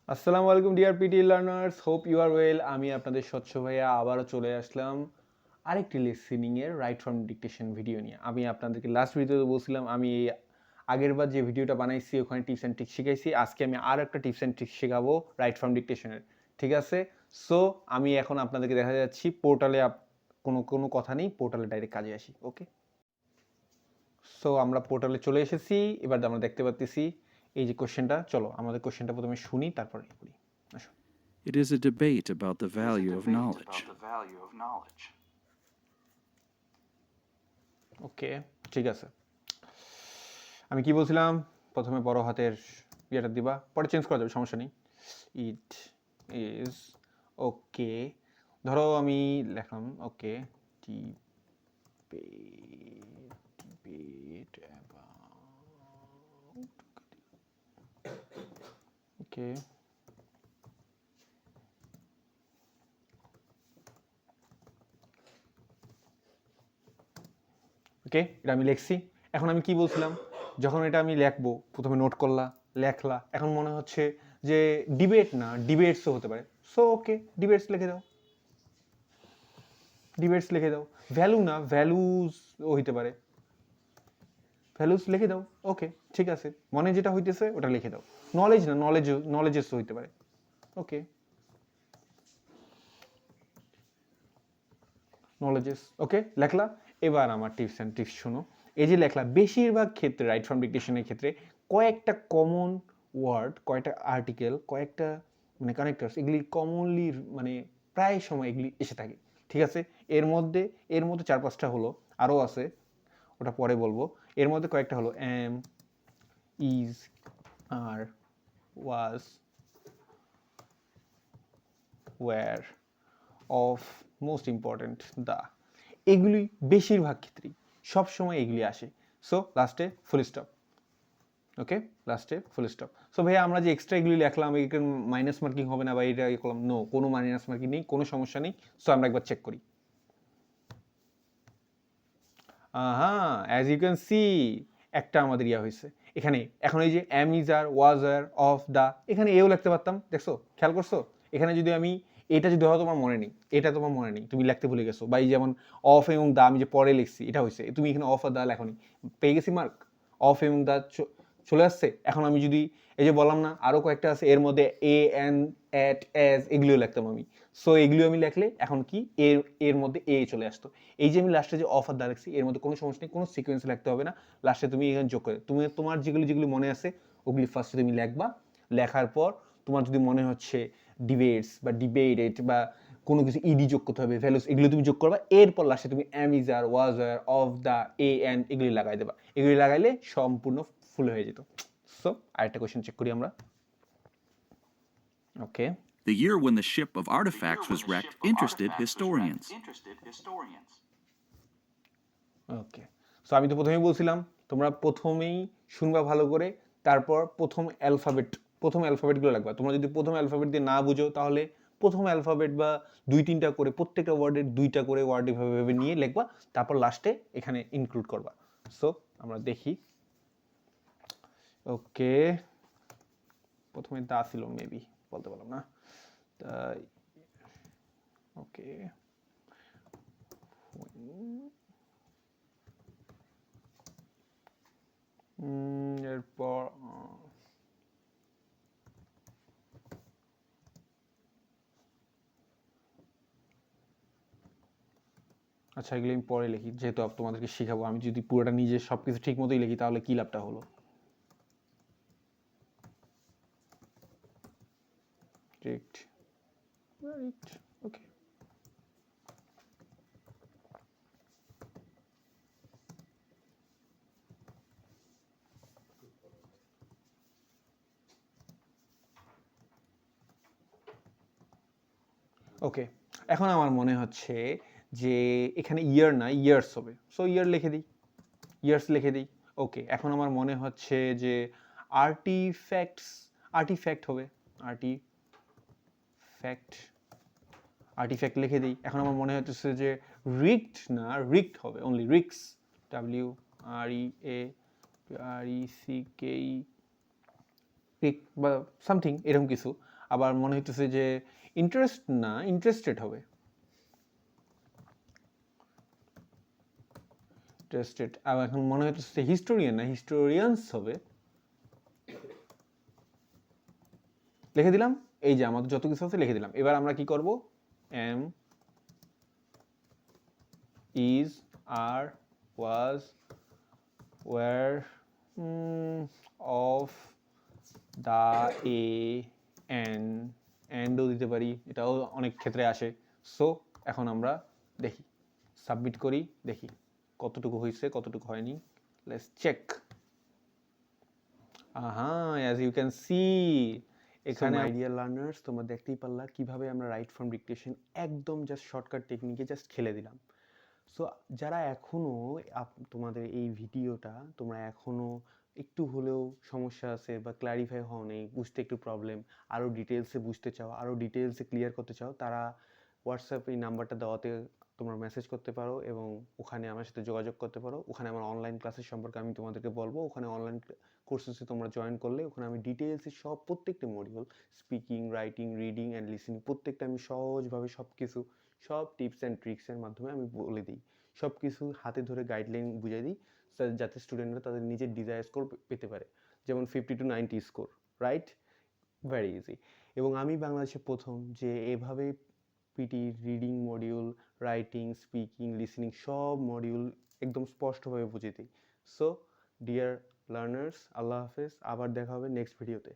আসসালামু আলাইকুম dear PT learners, hope you are well. আমি আপনাদের স্বচ্ছ ভাইয়া আবারও চলে আসলাম আরেকটি লিসেনিং এর রাইট ফ্রম ডিকটেশন ভিডিও নিয়ে। আমি আপনাদেরকে লাস্ট ভিডিওতে বলছিলাম আমি এই আগেরবার যে ভিডিওটা বানাইছি ওখানে টিপস অ্যান্ড ট্রিক্স শিখাইছি। আজকে আমি আর একটা টিপস অ্যান্ড ট্রিক্স শেখাবো রাইট ফ্রম ডিকটেশনের। ঠিক আছে, সো আমি এখন আপনাদেরকে দেখা যাচ্ছি পোর্টালে কোনো কথা নেই, পোর্টালে ডাইরেক্ট কাজে আসি। ওকে, সো আমরা পোর্টালে চলে এসেছি। এবার আমরা দেখতে পাচ্ছি এই যে কোশ্চেনটা। চলো আমাদের কোশ্চেনটা প্রথমে শুনি, তারপরে করি। আসো। It is a debate about the value of knowledge. ওকে, ঠিক আছে। আমি কি বলছিলাম? প্রথমে বড় হাতের ইয়েটা দিবা, পরে চেঞ্জ করা যাবে, সমস্যা নেই। It is okay. ধরো আমি লিখলাম ওকে, ডিবেট অ্যাবাউট ওকে। ওকে, এটা আমি লিখছি। এখন আমি কি বলছিলাম? যখন এটা আমি লিখবো, প্রথমে নোট করলা, লেখলা, এখন মনে হচ্ছে যে ডিবেট না, ডিবেটসও হতে পারে। সো ওকে, ডিবেটস লিখে দাও, ডিবেটস লিখে দাও। ভ্যালু না, ভ্যালুজ হইতে পারে, ভ্যালুজ লিখে দাও। ওকে, ঠিক আছে, মনে যেটা হইতেছে ওটা লিখে দাও। নলেজ না, নলেজেস হইতে পারে। ওকে, নলেজেস। ওকে, লেখলা। এবার আমার টিপস অ্যান্ড ট্রিক্স শোনো। এই যে লেখলা, বেশিরভাগ ক্ষেত্রে রাইট ফ্রম ডিকটেশনের ক্ষেত্রে কয়েকটা কমন ওয়ার্ড, কয়েকটা আর্টিকেল, কয়েকটা মানে কানেক্টরস, এগুলি কমনলি মানে প্রায় সময় এগুলি এসে থাকে। ঠিক আছে, এর মধ্যে 4-5টা হলো, আরও আছে, ওটা পরে বলবো। এর মধ্যে কয়েকটা হলো am, is, are, was, were, of, most important, the. এগুলি বেশিরভাগ ক্ষেত্রেই সবসময় এগুলি আসে। সো লাস্টে ফুল স্টপ। ওকে, লাস্টে ফুল স্টপ। সো ভাইয়া আমরা যে এক্সট্রা এগুলি লিখলাম, এখানে মাইনাস মার্কিং হবে না বা এটা করলাম? নো, কোনো মাইনাস মার্কিং নেই, কোনো সমস্যা নেই। সো আমরা একবার চেক করি। হ্যাঁ, অ্যাজ ইউ ক্যান সি একটা আমাদের ইয়া হয়েছে এখানে। এখন এই যে am, is, are, was, are, of, the, এখানে এও লিখতে পারতাম। দেখছো, খেয়াল করছো? এখানে যদি আমি এটা যদি হয়, তোমার মনে নেই, এটা তোমার মনে নেই, তুমি লিখতে ভুলে গেছো, বা এই যেমন অফ এবং দা আমি যে পরে লিখছি, এটা হয়েছে, তুমি এখানে অফ আর দা লেখনি, পেয়ে গেছি মার্ক। অফ এবং দা চলে আসছে। এখন আমি যদি এই যে বললাম না আরো কয়েকটা আছে, এর মধ্যে এ, এন, এট, এজ, এগুলিও লিখতাম আমি। সো এগুলিও আমি লিখলে এখন কি এর এর মধ্যে এ চলে আসতো। এই যে আমি লাস্টে যে অফ আর দা লিখছি, এর মধ্যে কোনো সমস্যা নেই, কোনো সিকোয়েন্স লিখতে হবে না। লাস্টে তুমি এখানে যোগ করে তোমার যেগুলি যেগুলি মনে আছে ওগুলি ফার্স্টে তুমি লিখবা। লেখার পর তোমার যদি মনে হচ্ছে ডিবেটস বা ডিবেটেড বা কোনো কিছু ইডি যোগ করতে হবে, ভ্যালুস, এগুলো তুমি যোগ করবা। এরপর লাস্টে তুমি am, is, are, was, are, of, the, a, an এগুলি লাগাই দেবা। এগুলি লাগাইলে সম্পূর্ণ ফুল হয়ে যেত। সো আরেকটা কোয়েশ্চেন চেক করি আমরা। ওকে, The year when the ship of artifacts was wrecked interested historians. Okay. So আমি তো প্রথমেই বলছিলাম তোমরা প্রথমেই শুনবা ভালো করে, তারপর প্রথম অ্যালফাবেটগুলো লাগবা। তোমরা যদি প্রথম অ্যালফাবেট দিয়ে না বুঝো, তাহলে প্রথম অ্যালফাবেট বা 2-3টা করে, প্রত্যেকটা ওয়ার্ডের 2টা করে ওয়ার্ড এভাবে নিয়ে লিখবা, তারপর লাস্টে এখানে ইনক্লুড করবা। সো আমরা দেখি। ওকে, প্রথমে দা ছিল মেবি, বলতে পারলাম না। ওকে, এরপর আচ্ছা, এগুলো আমি পরে লিখি, যেহেতু তোমাদেরকে শেখাবো। আমি যদি পুরোটা নিজে সবকিছু ঠিক মতোই লিখি, তাহলে কি লাভটা হলো? রাইট, রাইট, ওকে। ওকে, এখন আমার মনে হচ্ছে যে এখানে ইয়ার না, ইয়ার্স হবে। সো ইয়ার লিখে দিই, ইয়ার্স লিখে দিই। ওকে, এখন আমার মনে হচ্ছে যে আর্টিফ্যাক্টস, আর্টিফ্যাক্ট হবে, আর্টিফ্যাক্ট, আর্টিফ্যাক্ট লিখে দিই। এখন আমার মনে হচ্ছে যে রিক্ট না, রিক্ট হবে, অনলি রিক্স, ডাব্লিউ আর ই এ আর ই সি কে ই, রিক বা সামথিং এরকম কিছু। আবার মনে হইতেছে যে ইন্টারেস্ট না, ইন্টারেস্টেড হবে। ইন্টারেস্টেড। আবার এখন মনে হইতেছে হিস্টোরিয়ান না, হিস্টোরিয়ান্স হবে। লিখে দিলাম, এই যে আমাদের যত কিছু আছে লিখে দিলাম। এবার আমরা কি করব, am is, are, was, were, of, the, a, অ্যান্ডও দিতে পারি, এটাও অনেক ক্ষেত্রে আসে। সো এখন আমরা দেখি, সাবমিট করি, দেখি কতটুকু হয়েছে কতটুকু হয়নি। Let's check. As you can see এখানে মাই ডিয়ার লার্নার্স, তোমরা দেখতেই পারলা কিভাবে আমরা রাইট ফর্ম ডিকটেশন একদম জাস্ট শর্টকাট টেকনিকে জাস্ট খেলে দিলাম। সো যারা এখনও তোমাদের এই ভিডিওটা তোমরা এখনও একটু হলেও সমস্যা আছে বা ক্ল্যারিফাই হও নেই, বুঝতে একটু প্রবলেম, আরও ডিটেলসে বুঝতে চাও, আরও ডিটেলসে ক্লিয়ার করতে চাও, তারা হোয়াটসঅ্যাপ এই নাম্বারটা দেওয়াতে তোমরা মেসেজ করতে পারো এবং ওখানে আমার সাথে যোগাযোগ করতে পারো। ওখানে আমার অনলাইন ক্লাসের সম্পর্কে আমি তোমাদেরকে বলবো। ওখানে অনলাইন কোর্সেসে তোমরা জয়েন করলে ওখানে আমি ডিটেলসে সব প্রত্যেকটা module, speaking, writing, reading and listening, প্রত্যেকটা আমি সহজভাবে সব কিছু, সব টিপস অ্যান্ড ট্রিক্সের মাধ্যমে আমি বলে দিই। সব কিছু হাতে ধরে গাইডলাইন বুঝিয়ে দিই, যাতে স্টুডেন্টরা তাদের নিজের ডিজায়ার স্কোর পেতে পারে, যেমন 50 to 90 score, right? Very easy. এবং আমি বাংলাদেশে প্রথম যে এভাবে PT reading module, writing, speaking, listening সব মডিউল একদম স্পষ্টভাবে বুঝিয়ে দিই। সো ডিয়ার লার্নার্স, আল্লাহ হাফেজ, আবার দেখা হবে নেক্সট ভিডিওতে।